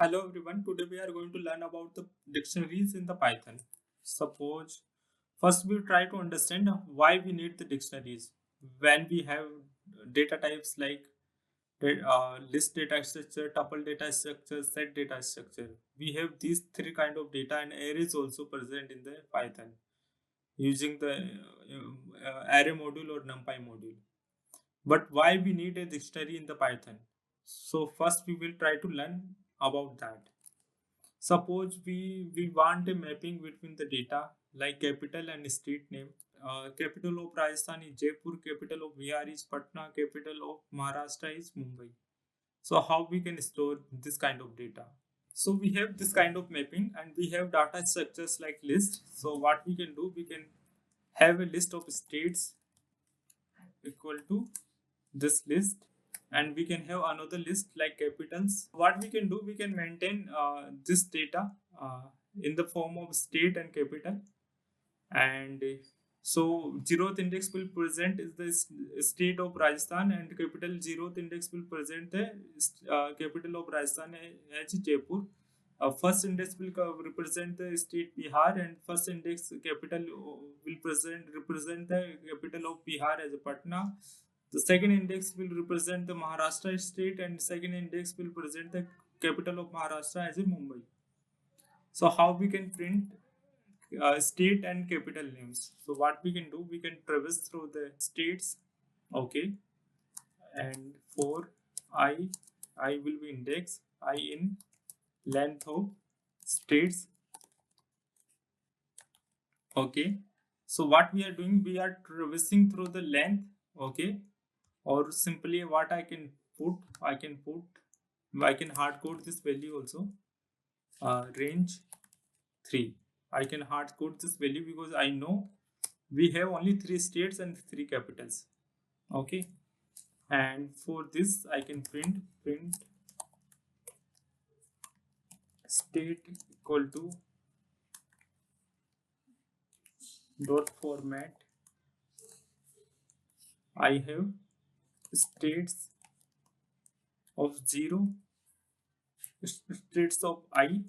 Hello everyone, today we are going to learn about the dictionaries in the Python. Suppose first we try to understand why we need the dictionaries when we have data types like list data structure, tuple data structure, set data structure. We have these three kind of data and arrays also present in the Python using the array module or numpy module. But why we need a dictionary in the Python? So first we will try to learn about that. Suppose we want a mapping between the data like capital and street name. Capital of Rajasthan is Jaipur, capital of Bihar is Patna, capital of Maharashtra is Mumbai. So how we can store this kind of data? So we have this kind of mapping and we have data structures like list. So what we can do, we can have a list of states equal to this list, and we can have another list like capitals. What we can do, we can maintain this data in the form of state and capital, and so zeroth index will present is the state of Rajasthan, and capital zeroth index will present the capital of Rajasthan as Jaipur. First index will represent the state Bihar, and first index capital will represent the capital of Bihar as Patna. The second index will represent the Maharashtra state, and second index will present the capital of Maharashtra as a Mumbai. So how we can print state and capital names? So what we can do, we can traverse through the states, okay, and for I will be index I in length of states, okay. So what we are doing, we are traversing through the length, okay, or simply what I can hard code this value also, range 3. I can hard code this value because I know we have only 3 states and 3 capitals, okay. And for this I can print state equal to dot format. I have states of 0, states of I,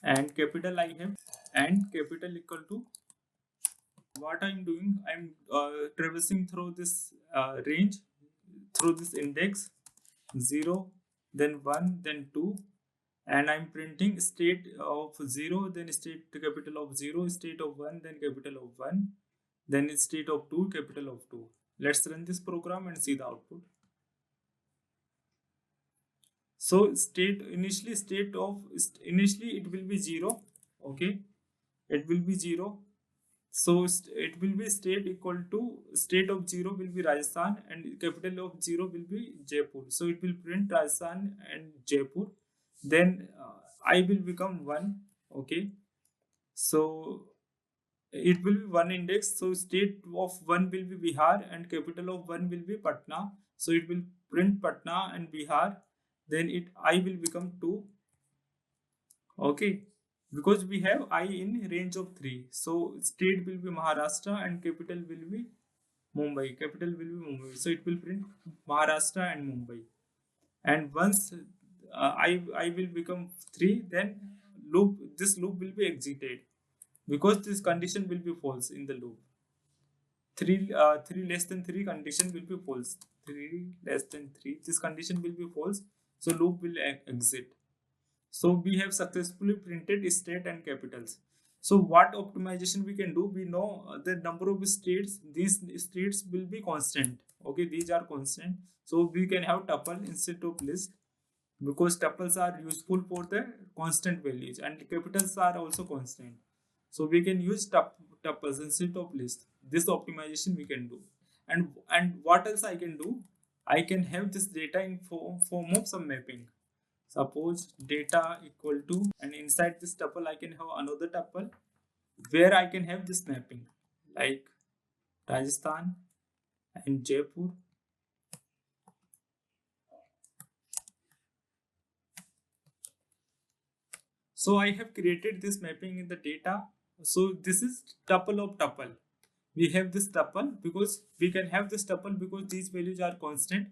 and capital I have, and capital equal to what I'm doing. I'm traversing through this range, through this index 0, then 1, then 2, and I'm printing state of 0, then state capital of 0, state of 1, then capital of 1, then state of 2, capital of 2. Let's run this program and see the output. So initially it will be 0, okay, it will be 0. So it will be state equal to state of 0 will be Rajasthan, and capital of 0 will be Jaipur. So it will print Rajasthan and Jaipur. Then I will become 1, okay. So it will be 1 index. So state of 1 will be Bihar and capital of 1 will be Patna. So it will print Patna and Bihar. Then I will become 2, okay, because we have I in range of 3. So state will be Maharashtra and capital will be Mumbai. Capital will be Mumbai. So it will print Maharashtra and Mumbai. And once I will become 3, then this loop will be exited because this condition will be false in the loop. 3 less than 3 condition will be false. 3 less than 3, this condition will be false. So loop will exit. So we have successfully printed state and capitals. So what optimization we can do? We know the number of states. These states will be constant. Okay, these are constant. So we can have tuple instead of list, because tuples are useful for the constant values and capitals are also constant. So we can use tuples instead of list. This optimization we can do. And what else I can do? I can have this data in form of some mapping. Suppose data equal to, and inside this tuple I can have another tuple where I can have this mapping like Rajasthan and Jaipur. So I have created this mapping in the data. So this is tuple of tuple. We have this tuple because we can have this tuple because these values are constant.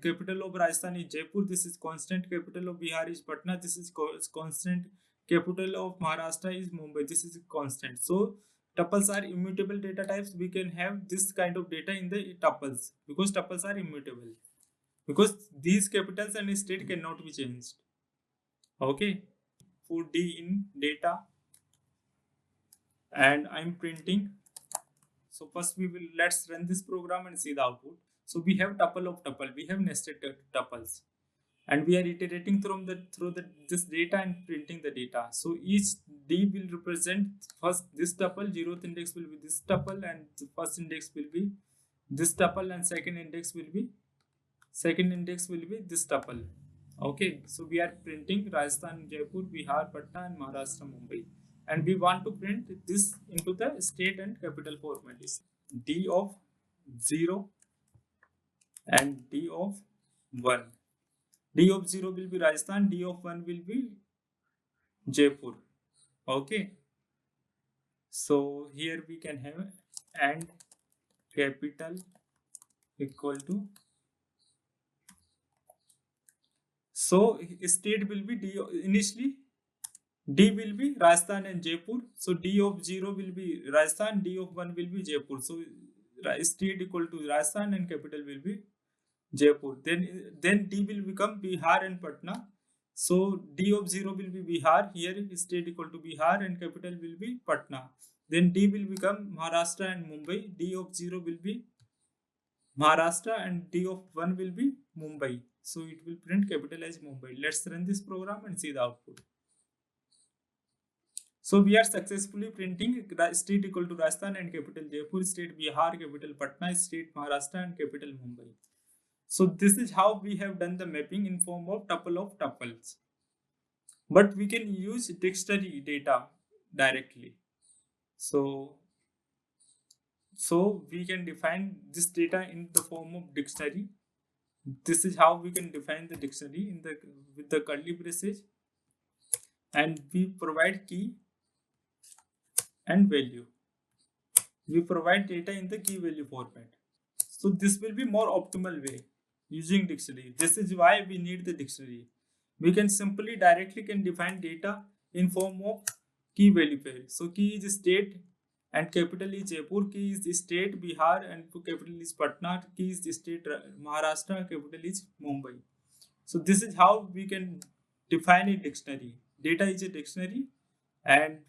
Capital of Rajasthan is Jaipur. This is constant. Capital of Bihar is Patna. This is constant. Capital of Maharashtra is Mumbai. This is constant. So tuples are immutable data types. We can have this kind of data in the tuples because tuples are immutable. Because these capitals and state cannot be changed. Okay. For D in data, and I'm printing. So first we will let's run this program and see the output. So we have tuple of tuple. We have nested tuples, and we are iterating through the this data and printing the data. So each D will represent first this tuple, zeroth index will be this tuple, and the first index will be this tuple, and second index will be this tuple. Okay, so we are printing Rajasthan, Jaipur, Bihar, Patna, and Maharashtra, Mumbai, and we want to print this into the state and capital format. D of 0 and D of 1. D of 0 will be Rajasthan, D of 1 will be Jaipur. Okay, so here we can have and capital equal to, so state will be D initially. D will be Rajasthan and Jaipur. So D of 0 will be Rajasthan, D of 1 will be Jaipur. So state equal to Rajasthan and capital will be Jaipur. Then D will become Bihar and Patna. So D of 0 will be Bihar. Here state equal to Bihar and capital will be Patna. Then D will become Maharashtra and Mumbai. D of 0 will be Maharashtra and D of 1 will be Mumbai. So it will print capital as Mumbai. Let's run this program and see the output. So we are successfully printing state equal to Rajasthan and capital Jaipur, state Bihar, capital Patna, state Maharashtra, and capital Mumbai. So this is how we have done the mapping in form of tuple of tuples. But we can use dictionary data directly. So we can define this data in the form of dictionary. This is how we can define the dictionary in the with the curly braces, and we provide key and value. We provide data in the key value format. So this will be more optimal way using dictionary. This is why we need the dictionary. We can simply directly can define data in form of key value pair. So key is state and capital is Jaipur, key is state Bihar and capital is Patna, key is state Maharashtra, capital is Mumbai. So this is how we can define a dictionary. Data is a dictionary, and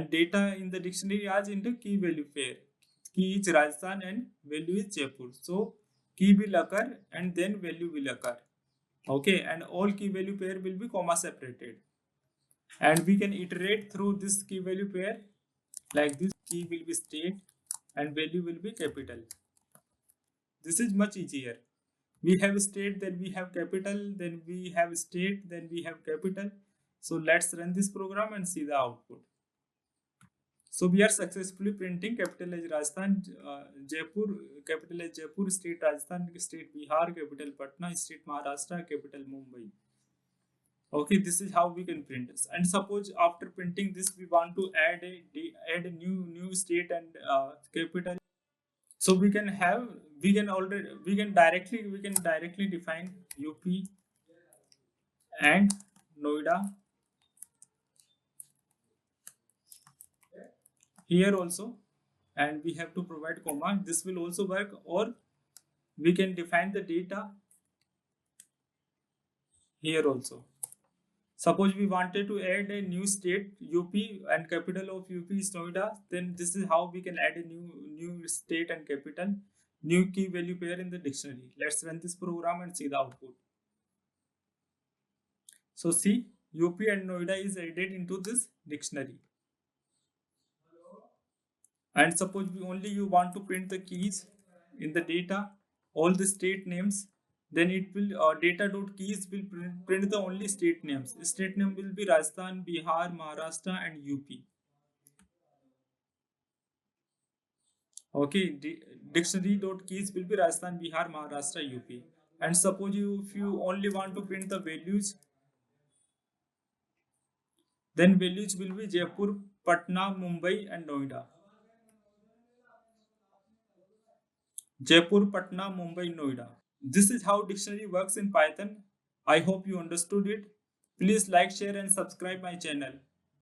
data in the dictionary are into key value pair. Key is Rajasthan and value is Jaipur. So key will occur and then value will occur. Okay, and all key value pair will be comma separated. And we can iterate through this key value pair like this. Key will be state and value will be capital. This is much easier. We have state, then we have capital, then we have state, then we have capital. So let's run this program and see the output. So we are successfully printing capital as Rajasthan, Jaipur, capital as Jaipur, state Rajasthan, state Bihar, capital Patna, state Maharashtra, capital Mumbai. Okay, this is how we can print this. And suppose after printing this, we want to add a new state and capital. So we can directly define UP and Noida here also, and we have to provide comma. This will also work, or we can define the data here also. Suppose we wanted to add a new state UP and capital of UP is Noida, then this is how we can add a new state and capital, new key value pair in the dictionary. Let's run this program and see the output. So see, UP and Noida is added into this dictionary. And suppose you want to print the keys in the data, all the state names, then it will data.keys will print the only state names. State name will be Rajasthan, Bihar, Maharashtra, and UP. Okay, dictionary.keys will be Rajasthan, Bihar, Maharashtra, UP. And suppose if you only want to print the values, then values will be Jaipur, Patna, Mumbai, and Noida. Jaipur, Patna, Mumbai, Noida. This is how dictionary works in Python. I hope you understood it. Please like, share and subscribe my channel.